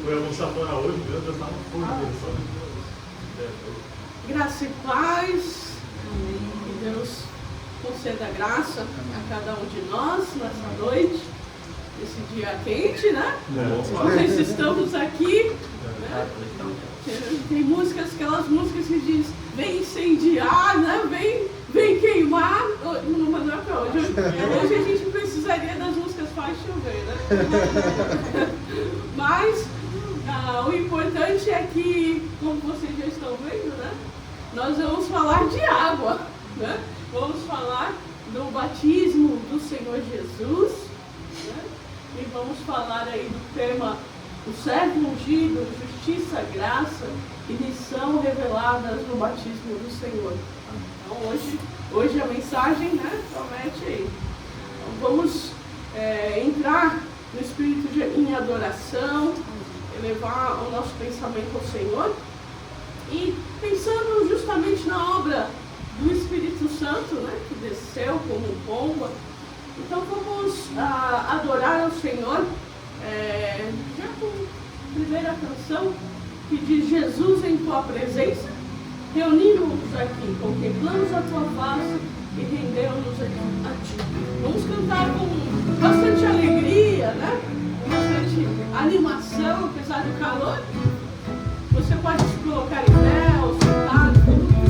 Eu ia mostrar para hoje, meu Deus, estava pensando. Graça e paz. Que Deus conceda graça a cada um de nós nessa noite, esse dia quente, né? Nós estamos aqui. Né? Tem músicas, aquelas músicas que diz vem incendiar, né? Vem queimar. Não é para hoje. Hoje a gente precisaria das músicas faz chover, né? Mas o importante é que, como vocês já estão vendo, né? Nós vamos falar de água, né? Vamos falar do batismo do Senhor Jesus, né? E vamos falar aí do tema o servo ungido, justiça, graça e missão reveladas no batismo do Senhor. Então hoje a mensagem, né, promete aí. Então, vamos entrar no espírito em adoração, elevar o nosso pensamento ao Senhor e pensando justamente na obra do Espírito Santo, né, que desceu como pomba. Então vamos adorar ao Senhor já com a primeira canção que diz Jesus em tua presença, reunimos-nos aqui, contemplamos a tua face e rendemos-nos a ti. Vamos cantar com bastante alegria, né? Com bastante animação, apesar do calor. Você pode se colocar em pé ou sentado, como quiser.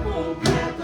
Completo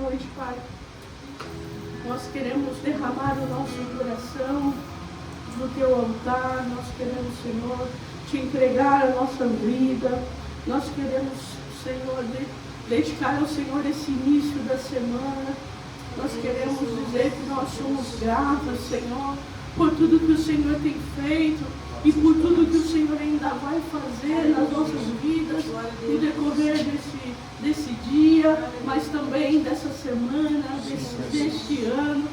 noite, Pai. Nós queremos derramar o nosso coração no Teu altar. Nós queremos, Senhor, Te entregar a nossa vida. Nós queremos, Senhor, dedicar ao Senhor esse início da semana. Nós queremos dizer que nós somos gratos, Senhor, por tudo que o Senhor tem feito e por tudo que o Senhor ainda vai fazer nas nossas vidas no decorrer desse dia, mas também dessa semana, deste ano.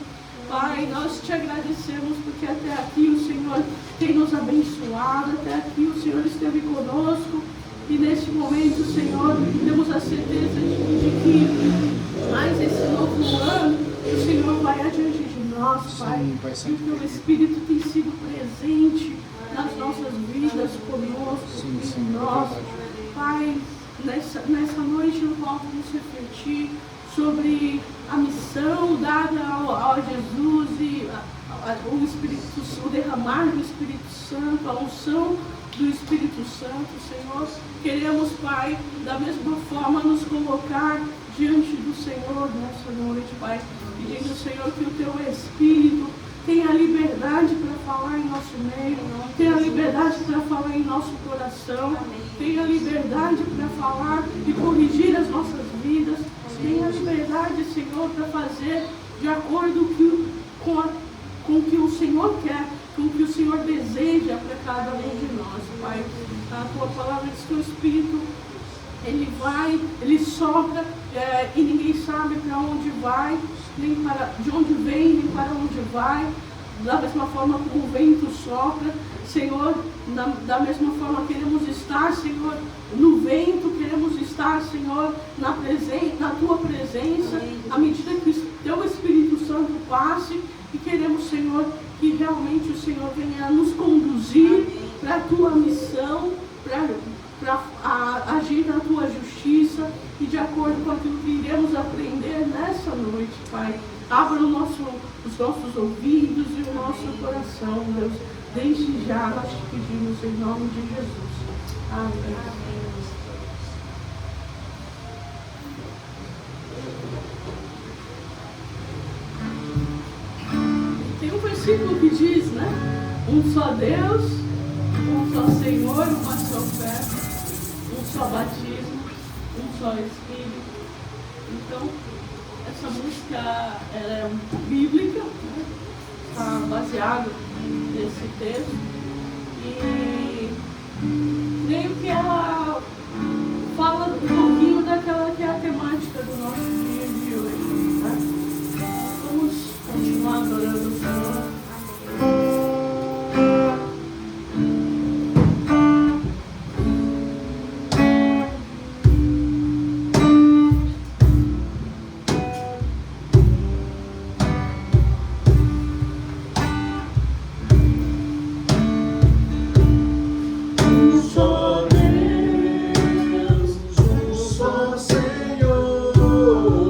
Pai, nós Te agradecemos porque até aqui o Senhor tem nos abençoado, até aqui o Senhor esteve conosco. E neste momento, Senhor, temos a certeza de que mais esse novo ano, o Senhor vai adiante de nós, Pai. E o Teu Espírito tem sido presente nas nossas vidas, conosco, em nós. Pai, nessa noite nós vamos refletir sobre a missão dada ao Jesus e o derramar do Espírito Santo, a unção do Espírito Santo, Senhor. Queremos, Pai, da mesma forma nos colocar diante do Senhor nessa noite, Pai, pedindo, Senhor, que o Teu Espírito tenha liberdade para falar em nosso meio, tenha liberdade para falar em nosso coração, tenha liberdade para falar e corrigir as nossas vidas, tenha liberdade, Senhor, para fazer de acordo com o que o Senhor quer, com o que o Senhor deseja para cada um de nós, Pai. A Tua palavra diz que o Espírito, ele sopra e ninguém sabe para onde vai, nem de onde vem, nem para onde vai. Da mesma forma como o vento sopra, Senhor, da mesma forma queremos estar, Senhor, no vento, queremos estar, Senhor, na Tua presença, à medida que o Teu Espírito Santo passe, e queremos, Senhor, que realmente o Senhor venha nos conduzir para a Tua missão, para agir na Tua justiça e de acordo com aquilo que iremos aprender nessa noite, Pai. Abra os nossos ouvidos e o nosso coração, Deus. Desde já nós te pedimos em nome de Jesus. Amém. Tem um versículo que diz, né? Um só Deus, um só Senhor, uma só fé, um só batismo, um só Espírito. Então, essa música ela é bíblica, né? Está baseada nesse texto e creio que ela fala um pouquinho daquela que é a temática do nosso dia de hoje, né? Vamos continuar adorando o Senhor. Só Deus, um só Senhor.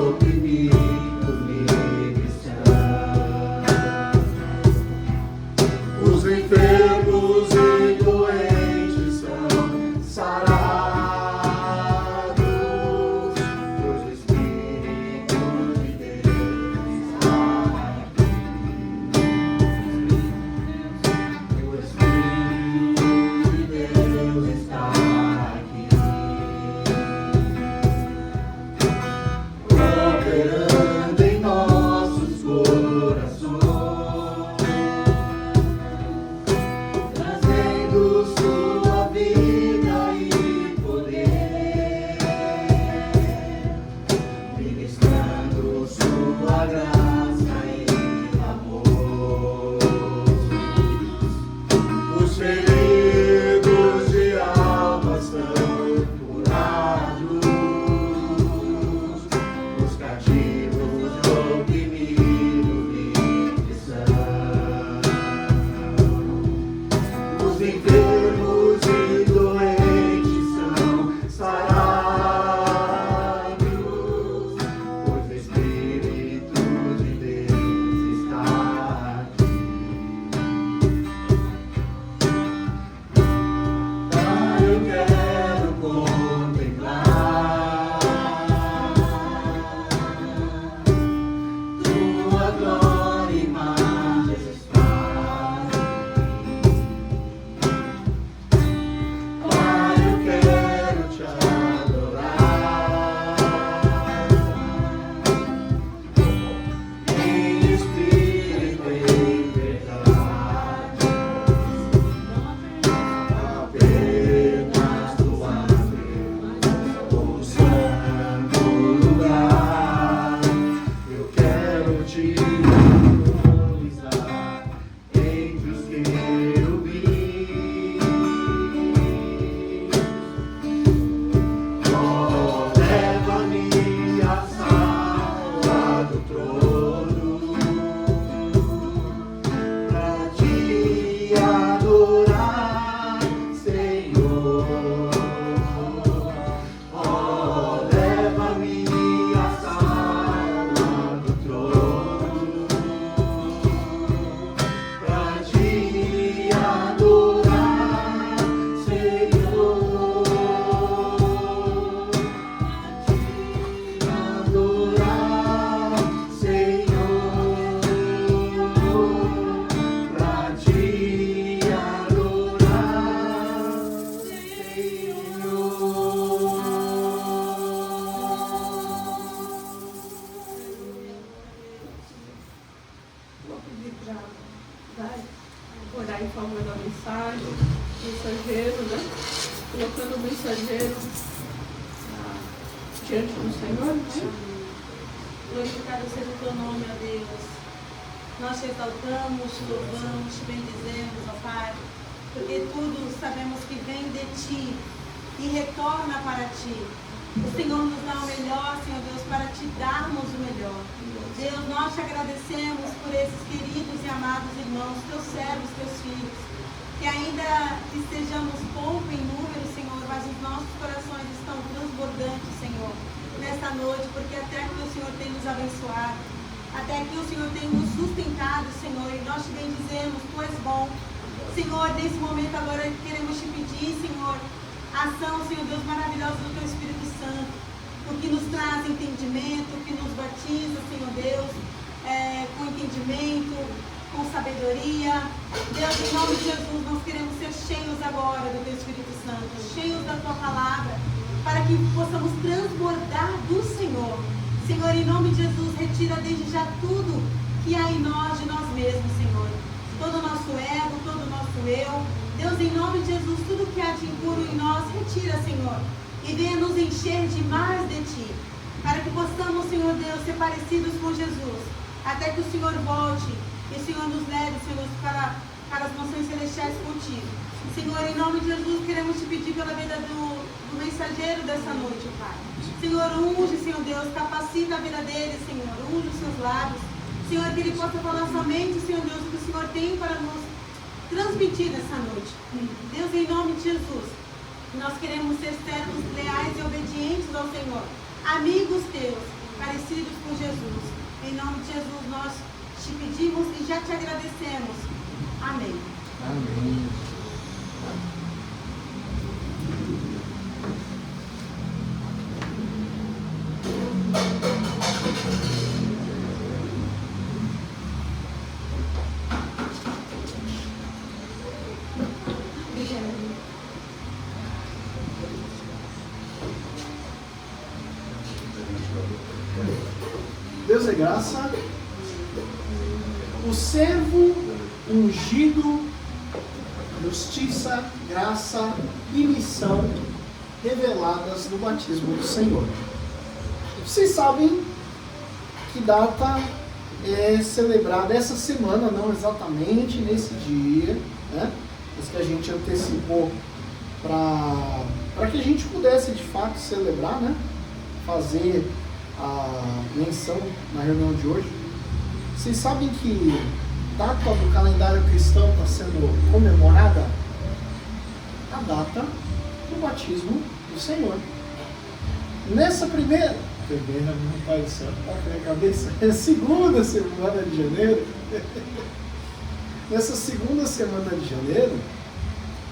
oprimidos livres são. Os enfermos e doentes são sarados, pois o Espírito de Deus está aqui. O Espírito de Deus está aqui, operando em nossos corações, trazendo sua vida e poder, ministrando sua graça e amor. Os feridos de alma são curados, os cativos e oprimidos livres são. Os enfermos e doentes são sarados, pois o Espírito de Deus está aqui. Eu quero contemplar tua glória e majestade. Pai, eu quero te adorar em espírito e em verdade. Apenas tua presença, o santo lugar. Eu quero te valorizar entre os querubins. Oh, leva-me à sala do trono pra te adorar, Senhor. Oh, leva-me à sala do trono pra te adorar, Senhor. Adorar, Senhor, pra te adorar, Vou pedir para orar em favor da mensagem, mensageiro, né? Colocando o mensageiro diante do Senhor, né? Glorificado seja o teu nome, ó Deus. Nós te exaltamos, te louvamos, te bendizemos, ó Pai, porque tudo sabemos que vem de ti e retorna para ti. O Senhor nos dá o melhor, Senhor Deus, para te darmos o melhor. Deus, nós te agradecemos por esses queridos e amados irmãos, teus servos, teus filhos, que ainda que estejamos pouco em número, Senhor, mas os nossos corações estão transbordantes, Senhor, nesta noite, porque até que o Senhor tem nos abençoado, até que o Senhor tem nos sustentado, Senhor, e nós te bendizemos, tu és bom. Senhor, nesse momento agora queremos te pedir, Senhor, a ação, Senhor Deus, maravilhosa do teu Espírito Santo, o que nos traz entendimento, o que nos batiza, Senhor Deus, com entendimento, com sabedoria. Deus, em nome de Jesus, nós queremos ser cheios agora do teu Espírito Santo, cheios da tua palavra, para que possamos transbordar do Senhor. Senhor, em nome de Jesus, retira desde já tudo que há em nós, de nós mesmos, Senhor. Todo o nosso ego, todo o nosso eu. Deus, em nome de Jesus, tudo que há de impuro em nós, retira, Senhor. E venha nos encher de mais de Ti, para que possamos, Senhor Deus, ser parecidos com Jesus, até que o Senhor volte e o Senhor nos leve, Senhor, para as mansões celestiais contigo. Senhor, em nome de Jesus, queremos te pedir pela vida do mensageiro dessa noite, Pai. Senhor, unge, Senhor Deus, capacita a vida dele, Senhor, unge os seus lábios. Senhor, que ele possa falar somente, Senhor Deus, o que o Senhor tem para nos transmitir nessa noite. Deus, em nome de Jesus, nós queremos ser servos leais e obedientes ao Senhor, amigos teus, parecidos com Jesus. Em nome de Jesus, nós te pedimos e já te agradecemos. Amém. Amém. Deus é graça, o servo ungido, justiça, graça e missão reveladas no batismo do Senhor. Vocês sabem que data é celebrada essa semana, não exatamente nesse dia, né? Mas que a gente antecipou para que a gente pudesse de fato celebrar, né? Fazer a menção na reunião de hoje. Vocês sabem que data do calendário cristão está sendo comemorada? A data do batismo do Senhor. Nessa primeira, não pai do céu, tá na minha cabeça, é a segunda semana de janeiro. Nessa segunda semana de janeiro,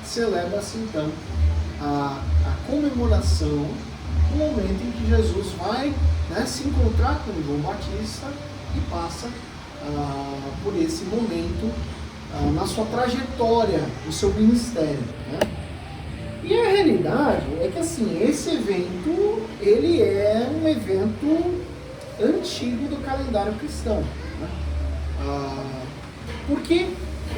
celebra-se então a comemoração, o momento em que Jesus vai, né, se encontrar com João Batista e passa por esse momento na sua trajetória, no seu ministério, né? E a realidade é que assim, esse evento, ele é um evento antigo do calendário cristão, né? Porque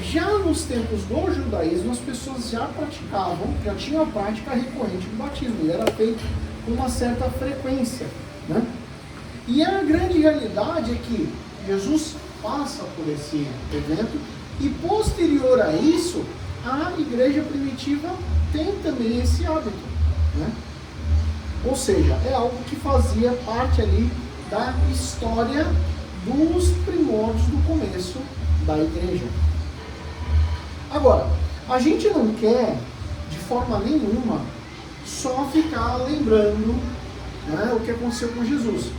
já nos tempos do judaísmo as pessoas já praticavam, já tinham a prática recorrente do batismo, ele era feito com uma certa frequência, né? E a grande realidade é que Jesus passa por esse evento e posterior a isso, a igreja primitiva tem também esse hábito, né? Ou seja, é algo que fazia parte ali da história dos primórdios do começo da igreja. Agora, a gente não quer, de forma nenhuma, só ficar lembrando, né, o que aconteceu com Jesus.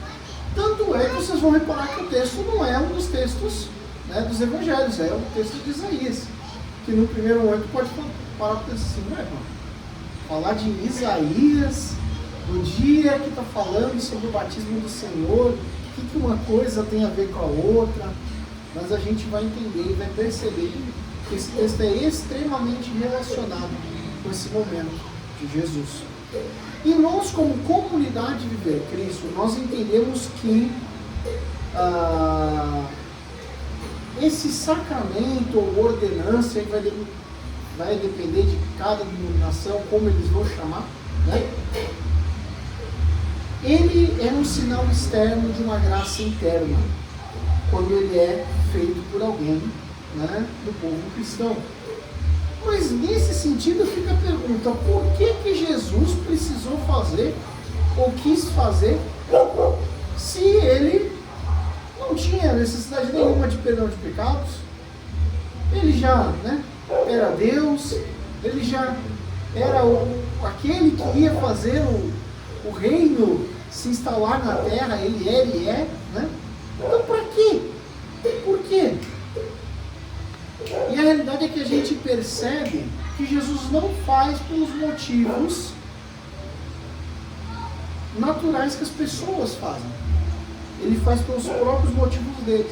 Tanto é que vocês vão reparar que o texto não é um dos textos, né, dos evangelhos, é o texto de Isaías, que no primeiro momento pode parar para pensar assim, não é, irmão? Falar de Isaías, no dia que está falando sobre o batismo do Senhor, o que uma coisa tem a ver com a outra, mas a gente vai entender e vai perceber que esse texto é extremamente relacionado com esse momento de Jesus. E nós, como comunidade Viver Cristo, nós entendemos que esse sacramento ou ordenança vai depender de cada denominação, como eles vão chamar, né? Ele é um sinal externo de uma graça interna, quando ele é feito por alguém, né, do povo cristão. Mas nesse sentido fica a pergunta, por que Jesus precisou fazer ou quis fazer se ele não tinha necessidade nenhuma de perdão de pecados? Ele já, né, era Deus, ele já era aquele que ia fazer o reino se instalar na terra, ele era e é, né? Então para quê? Por quê? E a realidade é que a gente percebe que Jesus não faz pelos motivos naturais que as pessoas fazem. Ele faz pelos próprios motivos deles.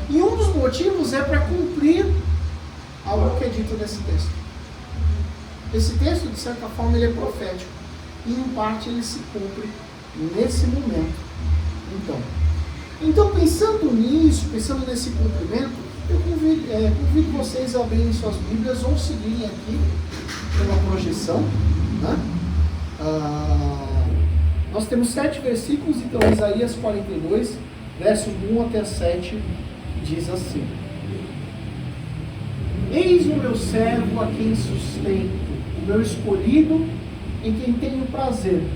E um dos motivos é para cumprir algo que é dito nesse texto. Esse texto, de certa forma, ele é profético. E em parte ele se cumpre nesse momento. Então pensando nisso, pensando nesse cumprimento, eu convido vocês a abrirem suas Bíblias ou seguirem aqui pela projeção, né? Nós temos 7 versículos, então Isaías 42, versos 1 até 7, diz assim: Eis o meu servo a quem sustento, o meu escolhido em quem tenho prazer.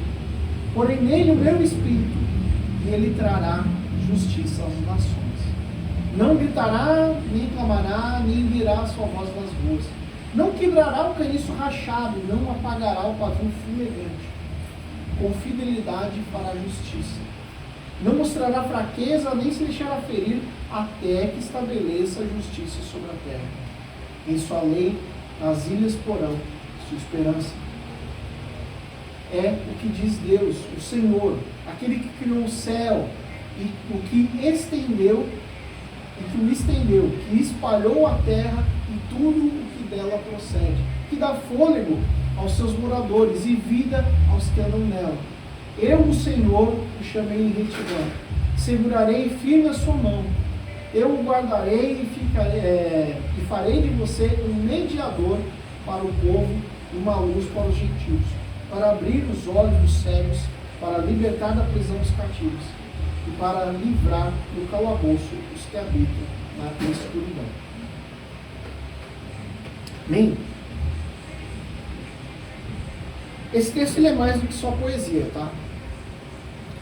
Porém nele o meu espírito, e ele trará justiça às nações. Não gritará, nem clamará, nem virá sua voz nas ruas. Não quebrará o caniço rachado, não apagará o pavio fumegante. Com fidelidade fará justiça, Não mostrará fraqueza, nem se deixará ferir, até que estabeleça a justiça sobre a terra. Em sua lei, as ilhas porão sua esperança. É o que diz Deus, o Senhor, aquele que criou o céu, e o que estendeu, que espalhou a terra e tudo o que dela procede, que dá fôlego aos seus moradores e vida aos que andam nela. Eu, o Senhor, o chamei em retidão, segurarei firme a sua mão, eu o guardarei e farei de você um mediador para o povo e uma luz para os gentios, para abrir os olhos dos cegos, para libertar da prisão os cativos e para livrar do calabouço os que habitam na escuridão. Amém? Esse texto ele é mais do que só poesia, tá?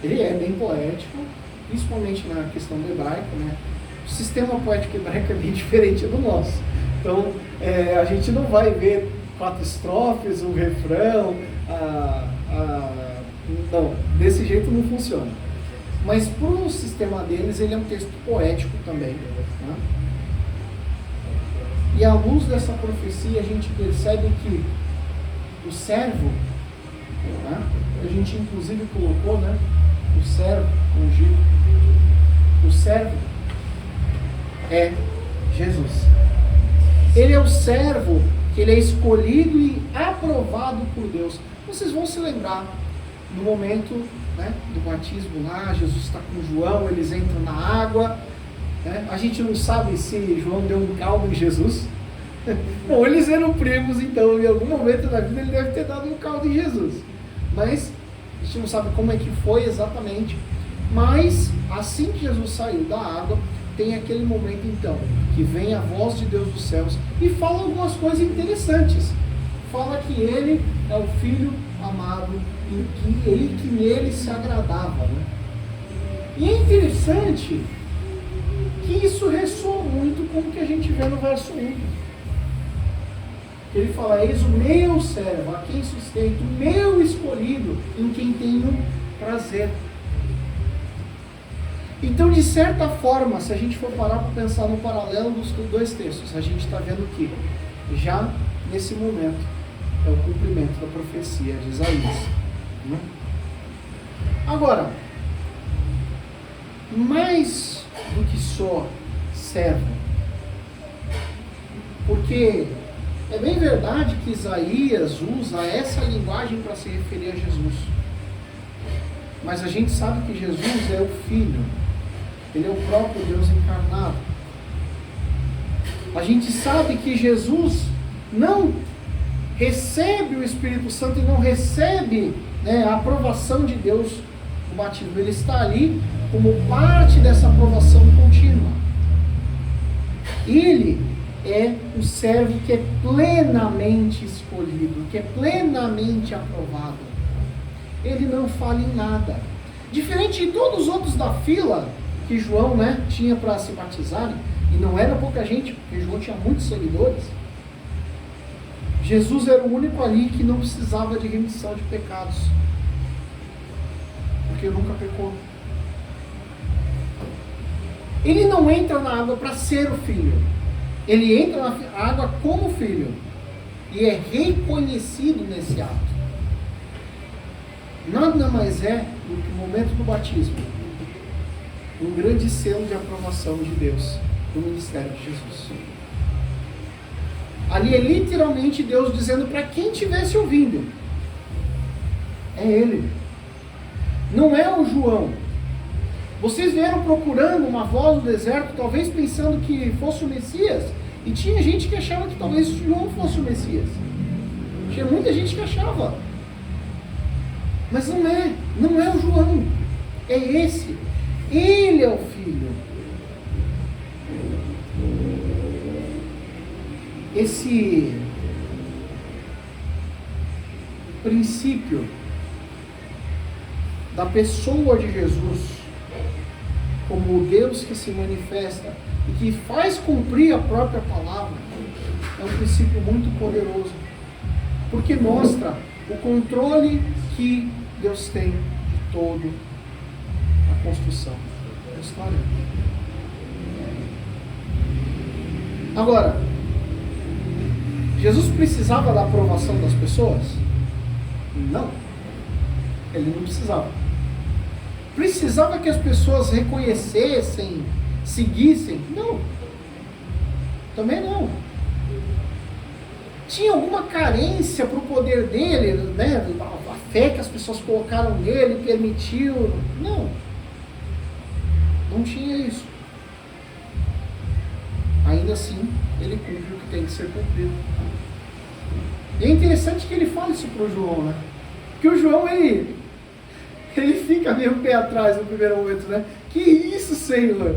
Ele é bem poético, principalmente na questão do hebraico, né? O sistema poético hebraico é bem diferente do nosso. Então, a gente não vai ver 4 estrofes, um refrão, não, desse jeito não funciona. Mas para o sistema deles, ele é um texto poético também. Né? E à luz dessa profecia, a gente percebe que o servo, né? A gente inclusive colocou, né? O servo ungido. O servo é Jesus. Ele é o servo que ele é escolhido e aprovado por Deus. Vocês vão se lembrar no momento, né, do batismo lá, Jesus está com João, eles entram na água, né? A gente não sabe se João deu um caldo em Jesus. Bom, eles eram primos, então em algum momento da vida ele deve ter dado um caldo em Jesus, mas a gente não sabe como é que foi exatamente. Mas assim que Jesus saiu da água, tem aquele momento então que vem a voz de Deus dos céus e fala algumas coisas interessantes. Fala que ele é o Filho amado e que nele se agradava, né? E é interessante que isso ressoa muito com o que a gente vê no verso 1. Ele fala: eis o meu servo, a quem sustento, o meu escolhido, em quem tenho prazer. Então, de certa forma, se a gente for parar para pensar no paralelo dos dois textos, a gente está vendo que já nesse momento é o cumprimento da profecia de Isaías. Né? Agora, mais do que só servo, porque é bem verdade que Isaías usa essa linguagem para se referir a Jesus, mas a gente sabe que Jesus é o Filho, ele é o próprio Deus encarnado. A gente sabe que Jesus não recebe o Espírito Santo e não recebe, né, a aprovação de Deus no batismo. Ele está ali como parte dessa aprovação contínua. Ele é o servo que é plenamente escolhido, que é plenamente aprovado. Ele não falha em nada. Diferente de todos os outros da fila que João, né, tinha para se batizarem, e não era pouca gente, porque João tinha muitos seguidores, Jesus era o único ali que não precisava de remissão de pecados, porque nunca pecou. Ele não entra na água para ser o filho, ele entra na água como filho, e é reconhecido nesse ato. Nada mais é do que o momento do batismo, um grande selo de aprovação de Deus no ministério de Jesus. Ali é literalmente Deus dizendo para quem estivesse ouvindo: é Ele, não é o João. Vocês vieram procurando uma voz no deserto, talvez pensando que fosse o Messias, e tinha gente que achava que talvez o João fosse o Messias. Tinha muita gente que achava, mas não é o João, é esse. Ele é o Filho. Esse princípio da pessoa de Jesus como o Deus que se manifesta e que faz cumprir a própria palavra é um princípio muito poderoso, porque mostra o controle que Deus tem de todo construção. É história. Agora, Jesus precisava da aprovação das pessoas? Não. Ele não precisava. Precisava que as pessoas reconhecessem, seguissem? Não. Também não. Tinha alguma carência para o poder dele, né? A fé que as pessoas colocaram nele permitiu? Não. Não tinha isso. Ainda assim, ele cumpre o que tem que ser cumprido. E é interessante que ele fala isso para o João, né? Porque o João, ele fica meio pé atrás no primeiro momento, né? Que isso, Senhor?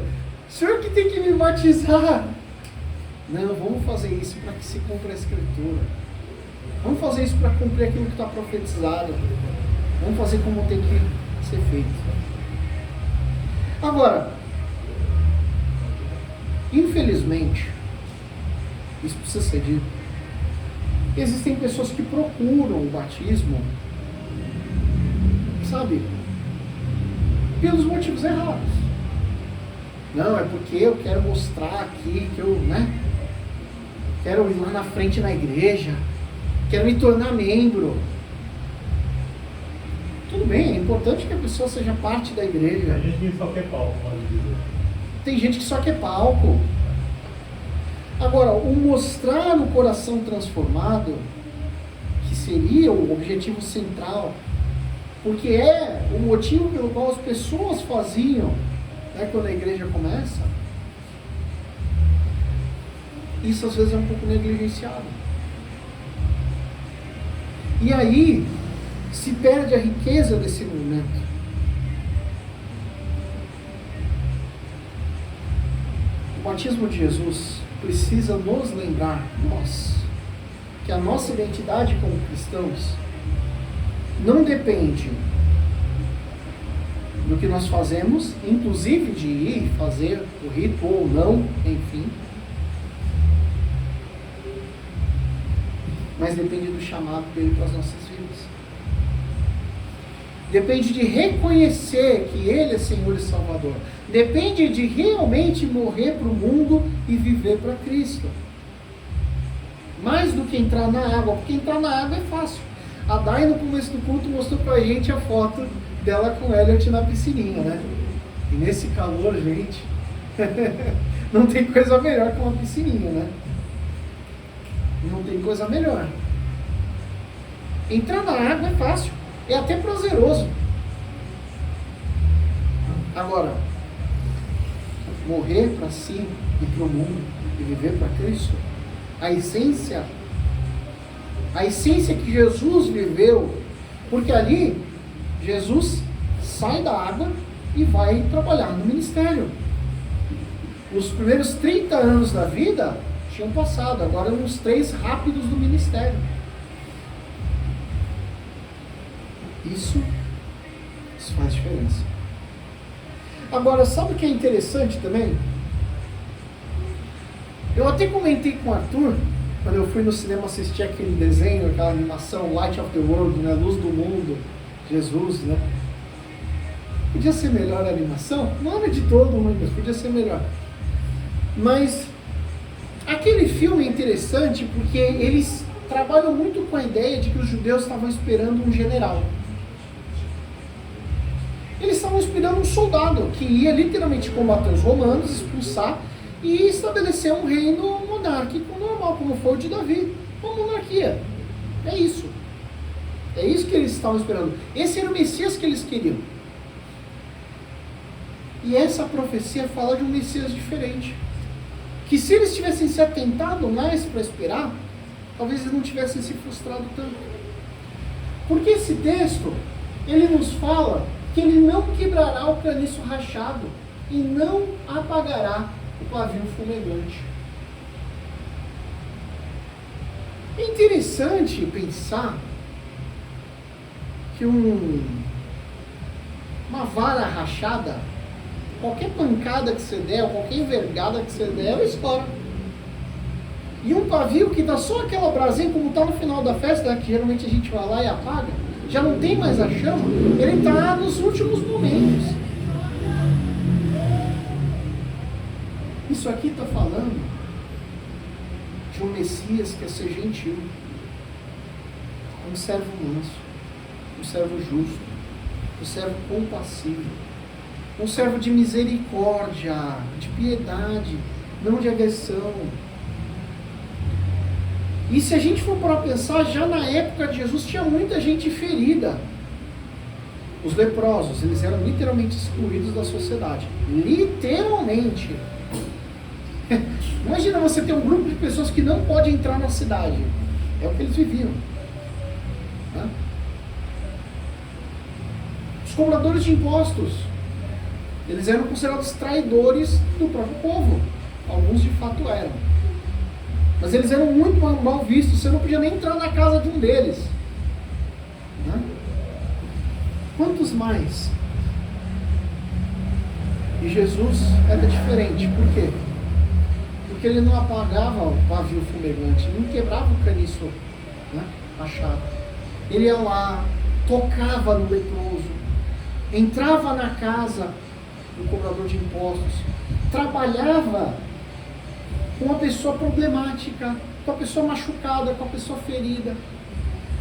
O Senhor que tem que me batizar. Não, vamos fazer isso para que se cumpra a Escritura. Vamos fazer isso para cumprir aquilo que está profetizado. Vamos fazer como tem que ser feito. Agora, infelizmente, isso precisa ser dito, existem pessoas que procuram o batismo, sabe, pelos motivos errados. Não, é porque eu quero mostrar aqui que eu, quero ir lá na frente na igreja, quero me tornar membro. Tudo bem, é importante que a pessoa seja parte da igreja. A gente que só quer palco, pode dizer. Tem gente que só quer palco. Agora, o mostrar o coração transformado, que seria o objetivo central, porque é o motivo pelo qual as pessoas faziam, quando a igreja começa, isso às vezes é um pouco negligenciado. E aí se perde a riqueza desse movimento. O batismo de Jesus precisa nos lembrar, que a nossa identidade como cristãos não depende do que nós fazemos, inclusive de ir fazer o rito ou não, enfim, mas depende do chamado dele para as nossas vidas. Depende de reconhecer que ele é Senhor e Salvador. Depende de realmente morrer para o mundo e viver para Cristo. Mais do que entrar na água, porque entrar na água é fácil. A Dai no começo do culto mostrou pra gente a foto dela com o Elliot na piscininha, né? E nesse calor, gente, não tem coisa melhor que uma piscininha, né? Não tem coisa melhor. Entrar na água é fácil, é até prazeroso. Agora, morrer para si e para o mundo e viver para Cristo, a essência que Jesus viveu, porque ali Jesus sai da água e vai trabalhar no ministério. Os primeiros 30 anos da vida tinham passado, agora uns 3 rápidos do ministério. Isso faz diferença. Agora, sabe o que é interessante também? Eu até comentei com o Arthur, quando eu fui no cinema assistir aquele desenho, aquela animação Light of the World, né? Luz do Mundo, Jesus, né? Podia ser melhor a animação? Não era de todo ruim, mas podia ser melhor. Mas aquele filme é interessante porque eles trabalham muito com a ideia de que os judeus estavam esperando um general. Eles estavam esperando um soldado que ia literalmente combater os romanos, expulsar e estabelecer um reino monárquico normal, como foi o de Davi, uma monarquia. É isso. É isso que eles estavam esperando. Esse era o Messias que eles queriam. E essa profecia fala de um Messias diferente. Que se eles tivessem se atentado mais para esperar, talvez eles não tivessem se frustrado tanto. Porque esse texto, ele nos fala que ele não quebrará o caniço rachado e não apagará o pavio fumegante. É interessante pensar que uma vara rachada, qualquer pancada que você der, ou qualquer envergada que você der, ela estoura. E um pavio que dá só aquela brasinha, como está no final da festa, que geralmente a gente vai lá e apaga, já não tem mais a chama, ele está nos últimos momentos. Isso aqui está falando de um Messias que é ser gentil, um servo manso, um servo justo, um servo compassivo, um servo de misericórdia, de piedade, não de agressão. E se a gente for para pensar, já na época de Jesus tinha muita gente ferida. Os leprosos, eles eram literalmente excluídos da sociedade. Literalmente. Imagina você ter um grupo de pessoas que não pode entrar na cidade. É o que eles viviam. Né? Os cobradores de impostos, eles eram considerados traidores do próprio povo. Alguns de fato eram. Mas eles eram muito mal vistos. Você não podia nem entrar na casa de um deles. Né? Quantos mais? E Jesus era diferente. Por quê? Porque ele não apagava o pavio fumegante, não quebrava o caniço, né, machado. Ele ia lá, tocava no leproso, entrava na casa do cobrador de impostos, trabalhava com a pessoa problemática, com a pessoa machucada, com a pessoa ferida,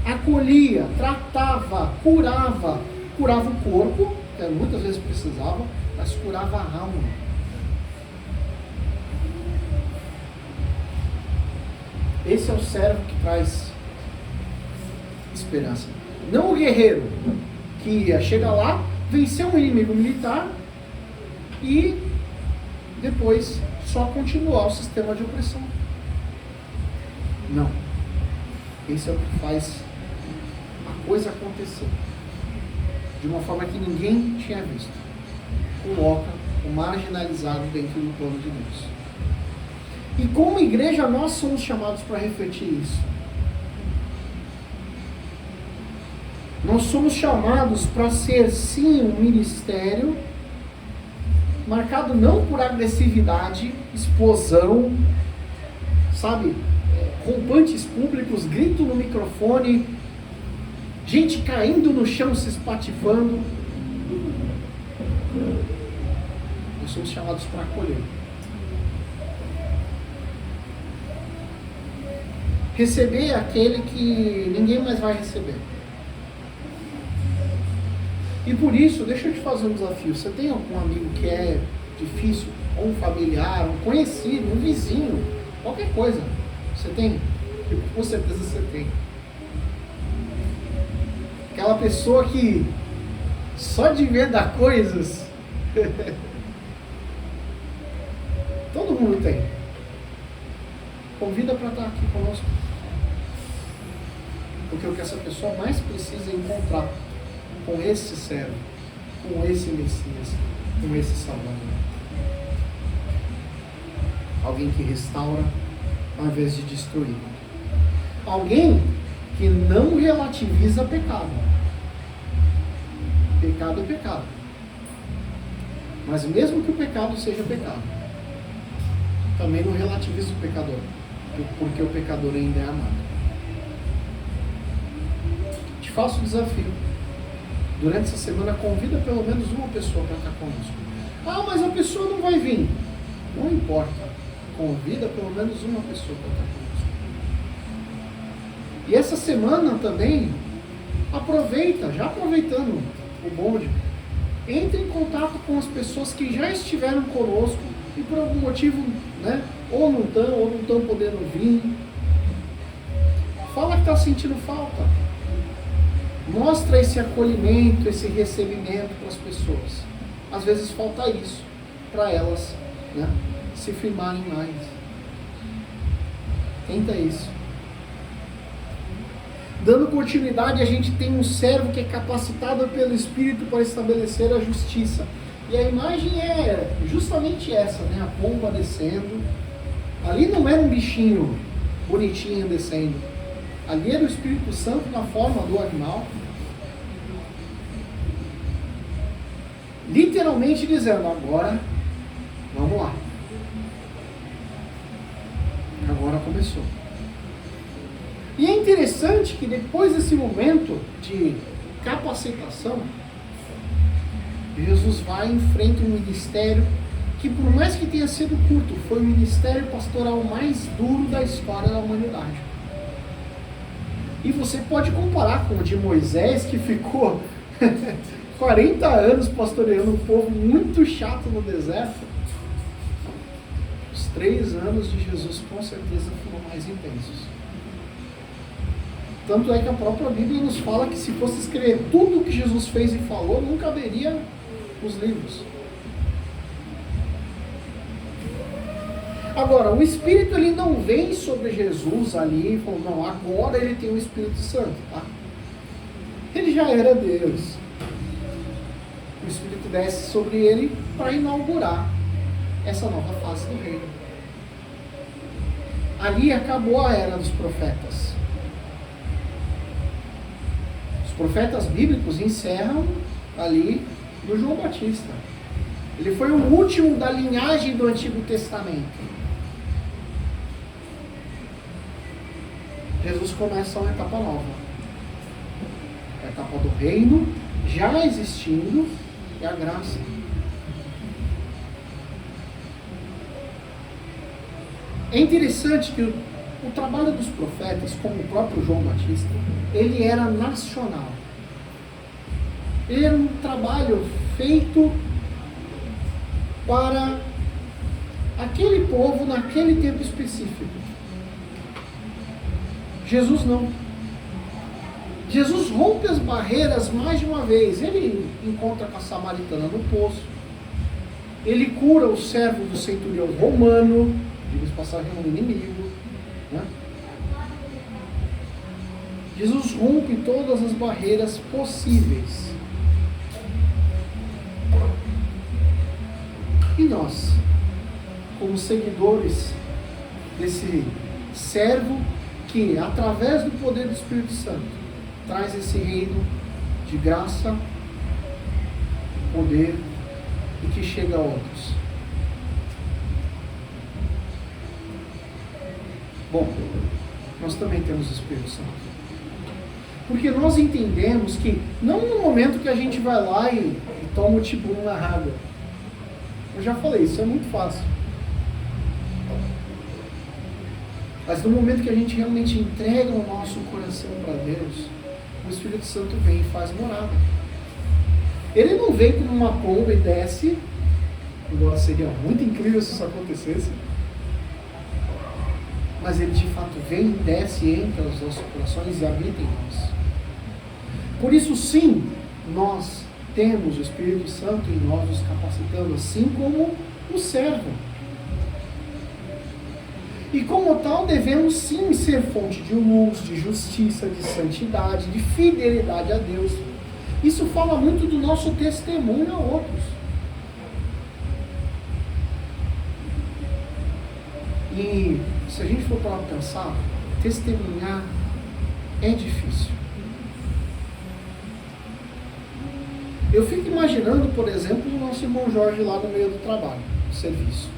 acolhia, tratava, curava o corpo, que muitas vezes precisava, mas curava a alma. Esse é o servo que traz esperança. Não o guerreiro que chega lá, venceu um inimigo militar e depois só continuar o sistema de opressão. Não. Esse é o que faz a coisa acontecer. De uma forma que ninguém tinha visto. Coloca o marginalizado dentro do plano de Deus. E como igreja nós somos chamados para refletir isso. Nós somos chamados para ser sim um ministério marcado não por agressividade, explosão, sabe, rompantes públicos, grito no microfone, gente caindo no chão se espatifando. Nós somos chamados para acolher. Receber aquele que ninguém mais vai receber. E por isso, deixa eu te fazer um desafio. Você tem algum amigo que é difícil, ou um familiar, um conhecido, um vizinho, qualquer coisa? Você tem? Com certeza você tem. Aquela pessoa que só de ver dar coisas. Todo mundo tem. Convida para estar aqui conosco. Porque o que essa pessoa mais precisa é encontrar com esse servo, com esse Messias, com esse Salvador. Alguém que restaura ao invés de destruir. Alguém que não relativiza pecado. Pecado é pecado. Mas mesmo que o pecado seja pecado, também não relativiza o pecador, porque o pecador ainda é amado. Te faço o desafio. Durante essa semana, convida pelo menos uma pessoa para estar conosco. Ah, mas a pessoa não vai vir. Não importa. Convida pelo menos uma pessoa para estar conosco. E essa semana também, aproveita, já aproveitando o bonde, entre em contato com as pessoas que já estiveram conosco e por algum motivo, né, ou não estão podendo vir. Fala que está sentindo falta. Mostra esse acolhimento, esse recebimento para as pessoas. Às vezes falta isso para elas, né, se firmarem mais. Tenta isso. Dando continuidade, a gente tem um servo que é capacitado pelo Espírito para estabelecer a justiça. E a imagem é justamente essa, né? A pomba descendo. Ali não era um bichinho bonitinho descendo. Ali era o Espírito Santo na forma do animal. Literalmente dizendo, agora, vamos lá. Agora começou. E é interessante que depois desse momento de capacitação, Jesus vai e enfrenta um ministério que por mais que tenha sido curto, foi o ministério pastoral mais duro da história da humanidade. E você pode comparar com o de Moisés, que ficou 40 anos pastoreando um povo muito chato no deserto. Os 3 anos de Jesus com certeza foram mais intensos. Tanto é que a própria Bíblia nos fala que se fosse escrever tudo o que Jesus fez e falou, não caberia os livros. Agora, o Espírito ele não vem sobre Jesus ali e falou, não, agora ele tem o Espírito Santo, tá? Ele já era Deus. O Espírito desce sobre ele para inaugurar essa nova fase do reino. Ali acabou a era dos profetas. Os profetas bíblicos encerram ali no João Batista. Ele foi o último da linhagem do Antigo Testamento. Jesus começa uma etapa nova. A etapa do reino, já existindo, e a graça. É interessante que o trabalho dos profetas, como o próprio João Batista, ele era nacional. Ele era um trabalho feito para aquele povo naquele tempo específico. Jesus não. Jesus rompe as barreiras mais de uma vez. Ele encontra com a samaritana no poço. Ele cura o servo do centurião romano, diga-se passagem, um inimigo. Né? Jesus rompe todas as barreiras possíveis. E nós, como seguidores desse servo que, através do poder do Espírito Santo, traz esse reino de graça, poder e que chega a outros. Bom, nós também temos o Espírito Santo. Porque nós entendemos que, não no momento que a gente vai lá e toma o tibum na água. Eu já falei, isso é muito fácil. Mas no momento que a gente realmente entrega o nosso coração para Deus, o Espírito Santo vem e faz morada. Ele não vem como uma pomba e desce, embora seria muito incrível se isso acontecesse, mas ele de fato vem, desce, entra nos nossos corações e habita em nós. Por isso sim, nós temos o Espírito Santo em nós nos capacitando, assim como o servo. E como tal, devemos sim ser fonte de luz, de justiça, de santidade, de fidelidade a Deus. Isso fala muito do nosso testemunho a outros. E se a gente for para pensar, testemunhar é difícil. Eu fico imaginando, por exemplo, o nosso irmão Jorge lá no meio do trabalho, do serviço.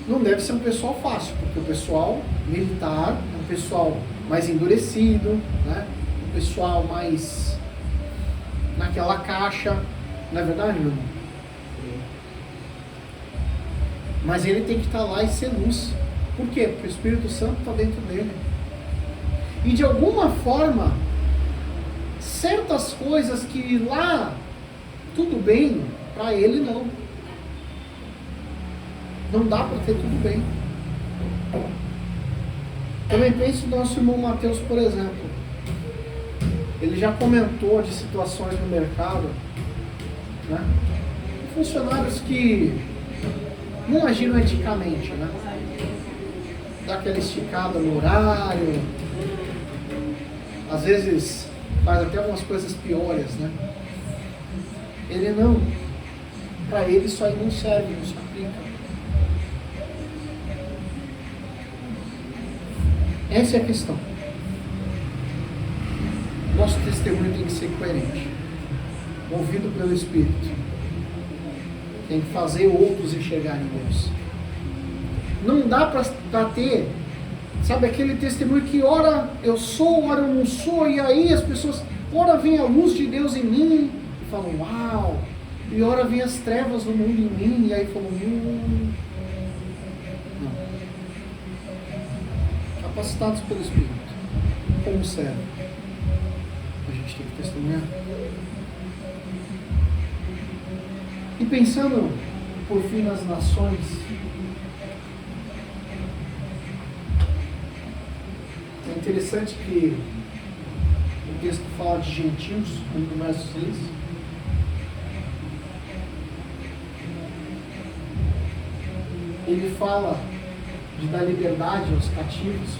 Não deve ser um pessoal fácil, porque o pessoal militar é um pessoal mais endurecido, né? Um pessoal mais naquela caixa, não é verdade, meu irmão? Mas ele tem que estar lá e ser luz. Por quê? Porque o Espírito Santo está dentro dele. E de alguma forma, certas coisas que lá tudo bem, para ele não. Não dá para ter tudo bem. Também penso no nosso irmão Mateus, por exemplo. Ele já comentou de situações no mercado, né? Funcionários que não agiram eticamente, né? Dá aquela esticada no horário, às vezes faz até algumas coisas piores, né? Ele não. Para ele isso aí não serve, não se aplica. Essa é a questão. Nosso testemunho tem que ser coerente, movido pelo Espírito. Tem que fazer outros enxergarem Deus. Não dá para ter, sabe, aquele testemunho que ora eu sou, ora eu não sou, e aí as pessoas, ora vem a luz de Deus em mim e falam, uau, E ora vem as trevas do mundo em mim, e aí falou, não. Capacitados pelo Espírito, como servo, a gente tem que testemunhar. E pensando, por fim, nas nações, é interessante que o texto fala de gentios, no verso 6. Ele fala de dar liberdade aos cativos.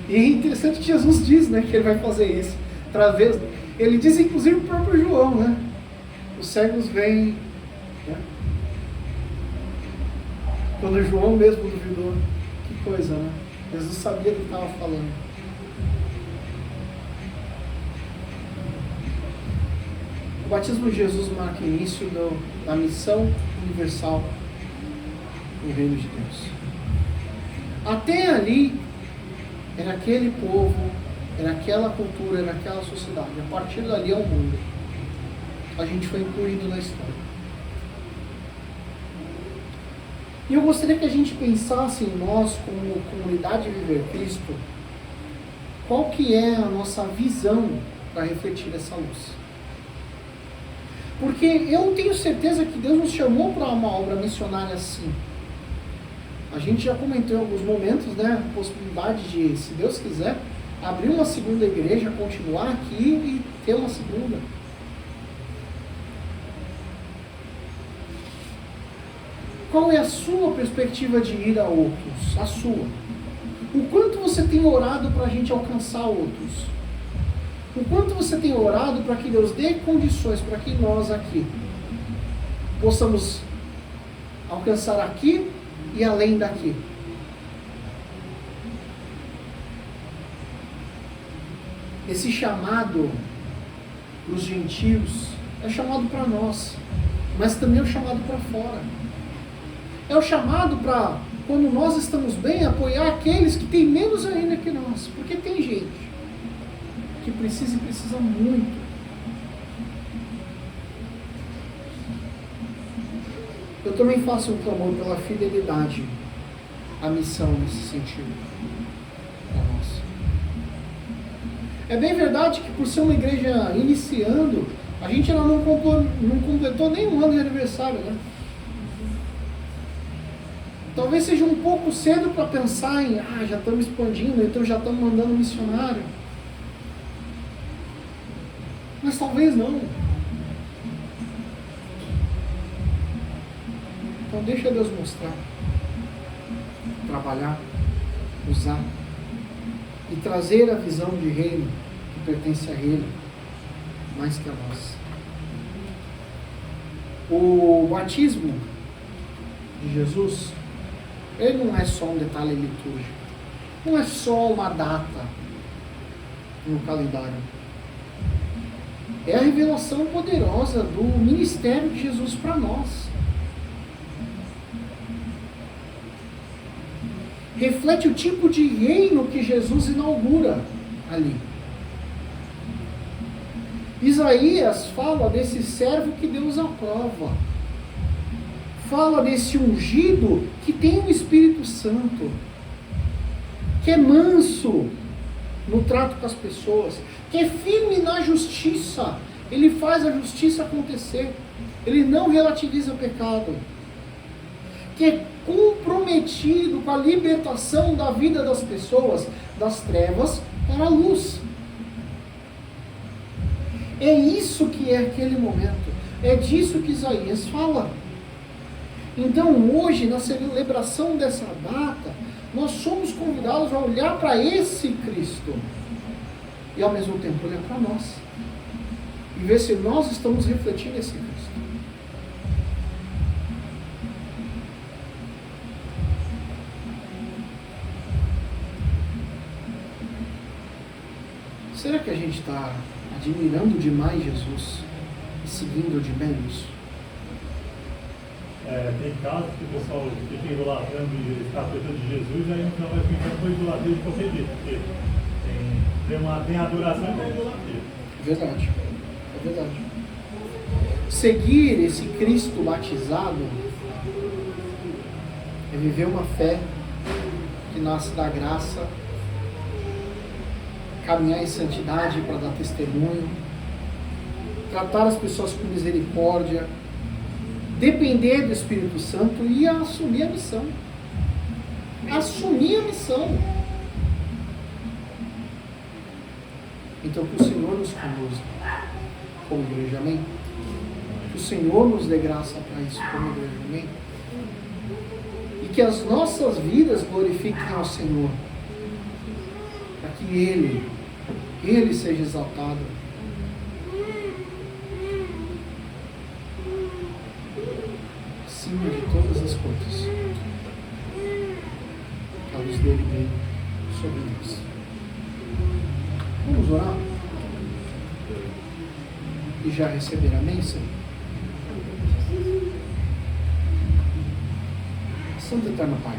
E é interessante que Jesus diz, né, que ele vai fazer isso. Através, ele diz inclusive o próprio João, né? Os cegos vêm, né? Quando João mesmo duvidou, que coisa, né? Jesus sabia do que estava falando. O batismo de Jesus marca o início da missão universal no reino de Deus. Até ali, era aquele povo, era aquela cultura, era aquela sociedade. A partir dali é o mundo. A gente foi incluído na história. E eu gostaria que a gente pensasse em nós, como comunidade Viver Cristo, qual que é a nossa visão para refletir essa luz. Porque eu tenho certeza que Deus nos chamou para uma obra missionária assim. A gente já comentou em alguns momentos, né, a possibilidade de, se Deus quiser, abrir uma segunda igreja, continuar aqui e ter uma segunda. Qual é a sua perspectiva de ir a outros? A sua. O quanto você tem orado para a gente alcançar outros? O quanto você tem orado para que Deus dê condições para que nós aqui possamos alcançar aqui e além daqui? Esse chamado dos gentios é chamado para nós, mas também é o chamado para fora. É o chamado para, quando nós estamos bem, apoiar aqueles que têm menos ainda que nós. Porque tem gente que precisa e precisa muito. Eu também faço um clamor pela fidelidade à missão nesse sentido. Para nós. É bem verdade que por ser uma igreja iniciando, a gente ainda não completou nem um ano de aniversário, né? Talvez seja um pouco cedo para pensar em, já estamos expandindo, então já estamos mandando missionário. Mas talvez não. Então deixa Deus mostrar, trabalhar, usar e trazer a visão de reino que pertence a Ele, mais que a nós. O batismo de Jesus, ele não é só um detalhe litúrgico, não é só uma data no calendário. É a revelação poderosa do ministério de Jesus para nós. Reflete o tipo de reino que Jesus inaugura ali. Isaías fala desse servo que Deus aprova. Fala desse ungido que tem o Espírito Santo, que é manso no trato com as pessoas, que é firme na justiça. Ele faz a justiça acontecer. Ele não relativiza o pecado. Que é comprometido com a libertação da vida das pessoas, das trevas para a luz. É isso que é aquele momento. É disso que Isaías fala. Então hoje, na celebração dessa data, nós somos convidados a olhar para esse Cristo e ao mesmo tempo olhar para nós e ver se nós estamos refletindo esse Cristo. Será que a gente está admirando demais Jesus e seguindo de menos? Tem casos que o pessoal fica idolatrando e estatueta de Jesus, e aí no final vai ficar com idolatria de qualquer jeito, porque tem adoração e tem idolatria. Verdade, é verdade. Seguir esse Cristo batizado é viver uma fé que nasce da graça, caminhar em santidade para dar testemunho, tratar as pessoas com misericórdia, depender do Espírito Santo e assumir a missão. Assumir a missão. Então que o Senhor nos conduza como igreja, amém? Que o Senhor nos dê graça para isso como igreja, amém? E que as nossas vidas glorifiquem ao Senhor, para que Ele seja exaltado. Acima de todas as coisas, a luz dele vem sobre nós. Vamos orar? E já receber a bênção? Santo Eterno Pai,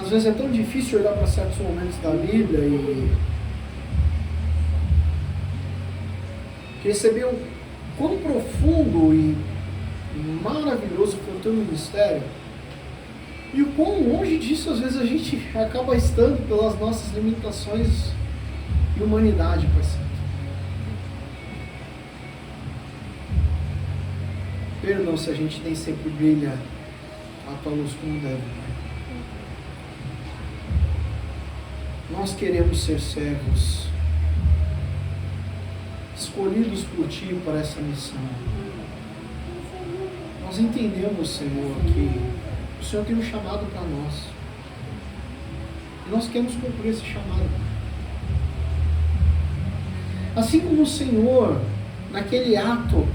às vezes é tão difícil olhar para certos momentos da Bíblia e perceber o quão profundo e maravilhoso foi o teu ministério e o quão longe disso às vezes a gente acaba estando pelas nossas limitações e humanidade, Pai Santo. Perdão se a gente nem sempre brilha a tua luz como deve, Pai. Nós queremos ser servos escolhidos por Ti para essa missão. Nós entendemos, Senhor, que o Senhor tem um chamado para nós. E nós queremos cumprir esse chamado. Assim como o Senhor, naquele ato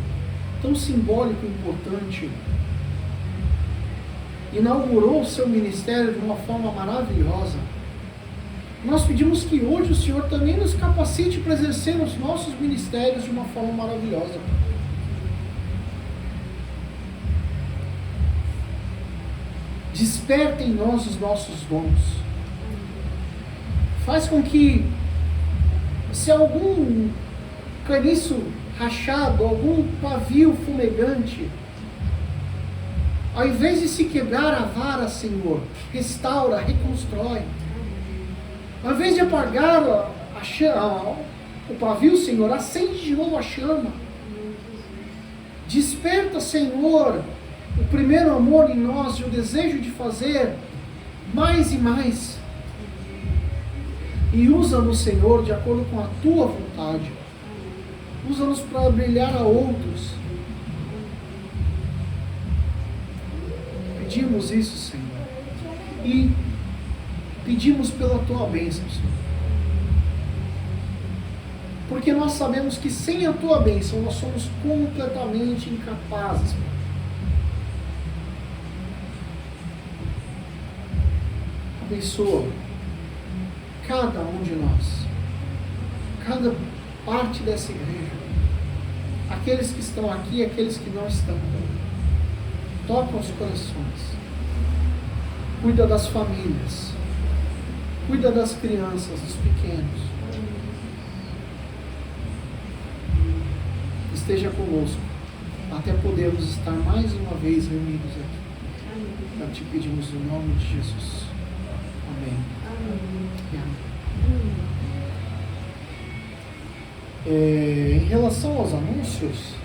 tão simbólico e importante, inaugurou o seu ministério de uma forma maravilhosa, nós pedimos que hoje o Senhor também nos capacite para exercer os nossos ministérios de uma forma maravilhosa. Desperta em nós os nossos dons. Faz com que, se algum caniço rachado, algum pavio fumegante, ao invés de se quebrar a vara, Senhor, restaura, reconstrói. Ao invés de apagar o pavio, Senhor, acende de novo a chama. Desperta, Senhor, o primeiro amor em nós e o desejo de fazer mais e mais. E usa-nos, Senhor, de acordo com a Tua vontade. Usa-nos para brilhar a outros. Pedimos isso, Senhor. E pedimos pela Tua bênção, Senhor. Porque nós sabemos que sem a Tua bênção nós somos completamente incapazes, Pai. Abençoa cada um de nós, cada parte dessa igreja, aqueles que estão aqui e aqueles que não estão. Toca os corações, cuida das famílias, cuida das crianças, dos pequenos. Esteja conosco, até podermos estar mais uma vez reunidos aqui. Nós te pedimos no nome de Jesus. Amém. Amém. Em relação aos anúncios,